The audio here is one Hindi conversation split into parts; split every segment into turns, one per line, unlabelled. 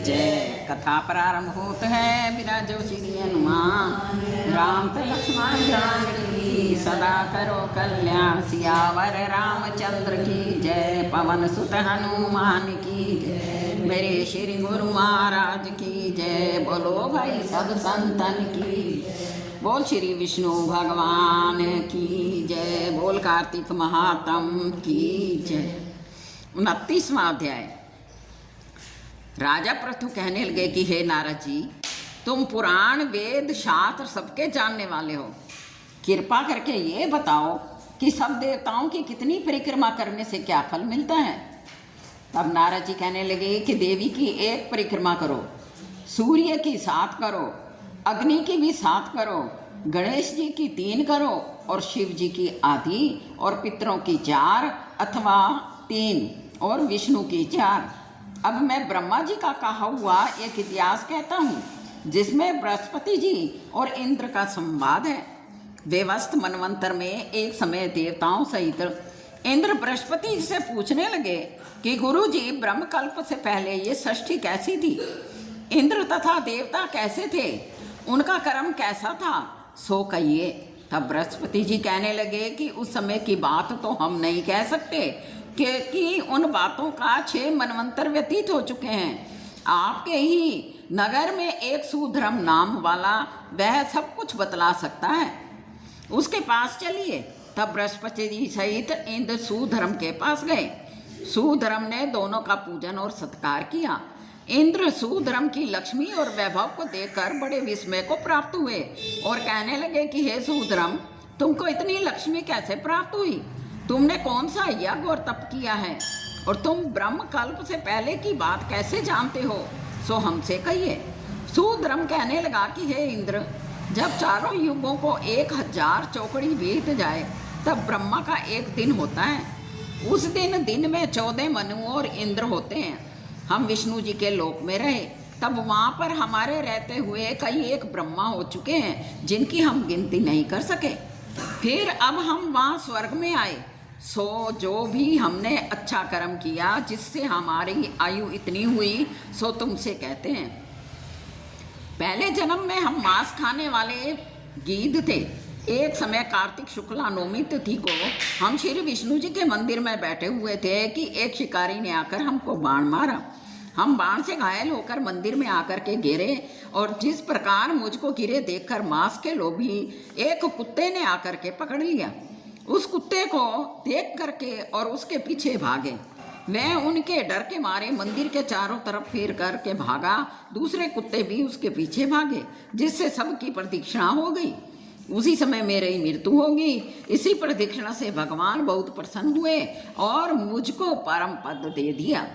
जय। कथा प्रारंभ होत है विराजो श्री हनुमान, राम तो लक्ष्मण जानकी सदा करो कल्याण। सियावर रामचंद्र की जय, पवन सुत हनुमान की जय, मेरे श्री गुरु महाराज की जय। बोलो भाई सब संतन की, बोल श्री विष्णु भगवान की जय, बोल कार्तिक महात्म की जय। 29वां अध्याय। राजा पृथु कहने लगे कि हे नारद जी, तुम पुराण वेद शास्त्र सबके जानने वाले हो, कृपा करके ये बताओ कि सब देवताओं की कितनी परिक्रमा करने से क्या फल मिलता है। तब नारद जी कहने लगे कि देवी की 1 परिक्रमा करो, सूर्य की 7 करो, अग्नि की भी 7 करो, गणेश जी की 3 करो और शिव जी की आधी, और पितरों की 4 अथवा 3 और विष्णु की 4। अब मैं ब्रह्मा जी का कहा हुआ एक इतिहास कहता हूँ, जिसमें बृहस्पति जी और इंद्र का संवाद है। वेवस्त मनवंतर में एक समय देवताओं सहित इंद्र बृहस्पति जी से पूछने लगे कि गुरु जी, ब्रह्मकल्प से पहले ये सृष्टि कैसी थी, इंद्र तथा देवता कैसे थे, उनका कर्म कैसा था, सो कहिए। तब बृहस्पति जी कहने लगे कि उस समय की बात तो हम नहीं कह सकते, क्योंकि उन बातों का 6 मनवंतर व्यतीत हो चुके हैं। आपके ही नगर में एक सुधर्म नाम वाला वह सब कुछ बतला सकता है, उसके पास चलिए। तब बृहस्पति जी सहित इंद्र सुधर्म के पास गए। सुधर्म ने दोनों का पूजन और सत्कार किया। इंद्र सुधर्म की लक्ष्मी और वैभव को देखकर बड़े विस्मय को प्राप्त हुए और कहने लगे कि हे सुधर्म, तुमको इतनी लक्ष्मी कैसे प्राप्त हुई, तुमने कौन सा यज्ञ और तप किया है, और तुम ब्रह्म कल्प से पहले की बात कैसे जानते हो, सो हमसे कहिए। सुधर्म कहने लगा कि हे इंद्र, जब चारों युगों को 1000 चौकड़ी बीत जाए तब ब्रह्मा का एक दिन होता है। उस दिन में 14 मनु और इंद्र होते हैं। हम विष्णु जी के लोक में रहे, तब वहाँ पर हमारे रहते हुए कई एक ब्रह्मा हो चुके हैं, जिनकी हम गिनती नहीं कर सके। फिर अब हम वहाँ स्वर्ग में आए, सो जो भी हमने अच्छा कर्म किया जिससे हमारी आयु इतनी हुई, सो तुमसे कहते हैं। पहले जन्म में हम मांस खाने वाले गीध थे। एक समय कार्तिक शुक्ला नवमी तिथि को हम श्री विष्णु जी के मंदिर में बैठे हुए थे कि एक शिकारी ने आकर हमको बाण मारा। हम बाण से घायल होकर मंदिर में आकर के गिरे, और जिस प्रकार मुझको गिरे देखकर मांस के लोभी एक कुत्ते ने आकर के पकड़ लिया। उस कुत्ते को देख करके और उसके पीछे भागे। मैं उनके डर के मारे मंदिर के चारों तरफ फिर करके भागा, दूसरे कुत्ते भी उसके पीछे भागे, जिससे सबकी प्रतीक्षणा हो गई। उसी समय मेरी मृत्यु होगी। इसी प्रतीक्षणा से भगवान बहुत प्रसन्न हुए और मुझको परम पद दे दिया।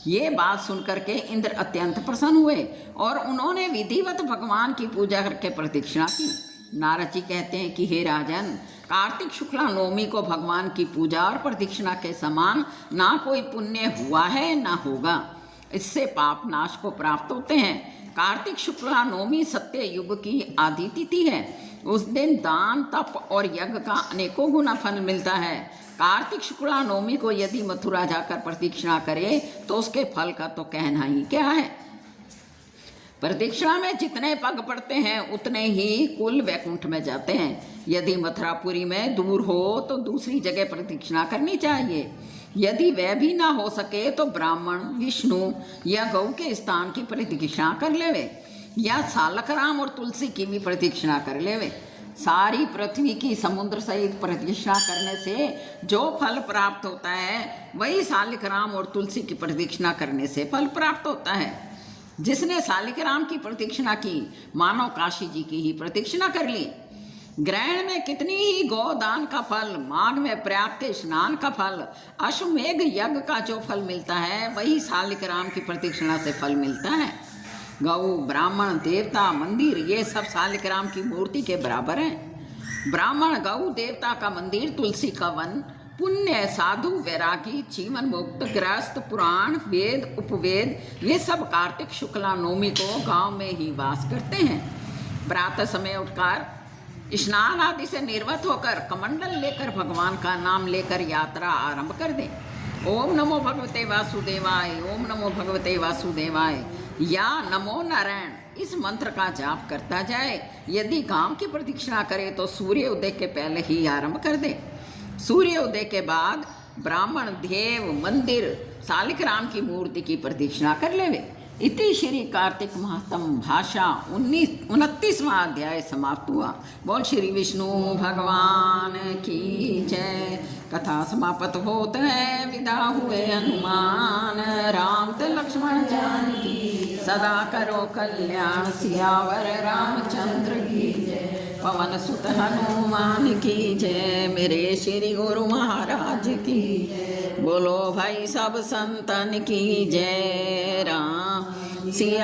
ये बात सुनकर के इंद्र अत्यंत प्रसन्न हुए और उन्होंने विधिवत भगवान की पूजा करके प्रतीक्षणा की। नारद जी कहते हैं कि हे राजन, कार्तिक शुक्ला नवमी को भगवान की पूजा और प्रतीक्षणा के समान ना कोई पुण्य हुआ है ना होगा। इससे पाप नाश को प्राप्त होते हैं। कार्तिक शुक्ला नवमी सत्य युग की आदि तिथि है। उस दिन दान, तप और यज्ञ का अनेकों गुना फल मिलता है। कार्तिक शुक्ला नवमी को यदि मथुरा जाकर प्रतीक्षणा करे तो उसके फल का तो कहना ही क्या है। प्रतीक्षणा में जितने पग पड़ते हैं उतने ही कुल वैकुंठ में जाते हैं। यदि मथुरापुरी में दूर हो तो दूसरी जगह प्रतीक्षणा करनी चाहिए। यदि वह भी ना हो सके तो ब्राह्मण, विष्णु या गौ के स्थान की प्रतीक्षणा कर लेवे, या सालकराम और तुलसी की भी प्रतीक्षणा कर लेवे। सारी पृथ्वी की समुद्र सहित प्रतीक्षणा करने से जो फल प्राप्त होता है, वही सालिकराम और तुलसी की प्रतीक्षणा करने से फल प्राप्त होता है। जिसने सालिकराम की प्रतीक्षणा की, मानव काशी जी की ही प्रतीक्षणा कर ली। ग्रहण में कितनी ही गोदान का फल, माघ में प्रयाग के स्नान का फल, अश्वमेघ यज्ञ का जो फल मिलता है, वही सालिकराम की प्रतीक्षणा से फल मिलता है। गौ, ब्राह्मण, देवता, मंदिर, ये सब सालिकराम की मूर्ति के बराबर हैं। ब्राह्मण, गौ, देवता का मंदिर, तुलसी का वन, पुण्य, साधु, वैरागी, जीवन मुक्त, गृहस्थ, पुराण, वेद, उपवेद, ये सब कार्तिक शुक्ला नवमी को गांव में ही वास करते हैं। प्रातः समय उठकर स्नान आदि से निर्वत होकर कमंडल लेकर भगवान का नाम लेकर यात्रा आरंभ कर दें। ओम नमो भगवते वासुदेवाय, ओम नमो भगवते वासुदेवाय या नमो नारायण, इस मंत्र का जाप करता जाए। यदि गांव की प्रदक्षिणा करे तो सूर्य उदय के पहले ही आरंभ कर दे। सूर्य उदय के बाद ब्राह्मण, देव, मंदिर, सालिक राम की मूर्ति की प्रदक्षिणा कर लेवे। इति श्री कार्तिक महात्म भाषा 29वां अध्याय समाप्त हुआ। बोल श्री विष्णु भगवान की जय। कथा समाप्त होत है, विदा हुए हनुमान, राम ते लक्ष्मण जानकी सदा करो कल्याण, सियावर रामचंद्र की जय। पवन सुत हनुमान की जय, मेरे श्री गुरु महाराज की जय। बोलो भाई सब संतन की जय। राम सिया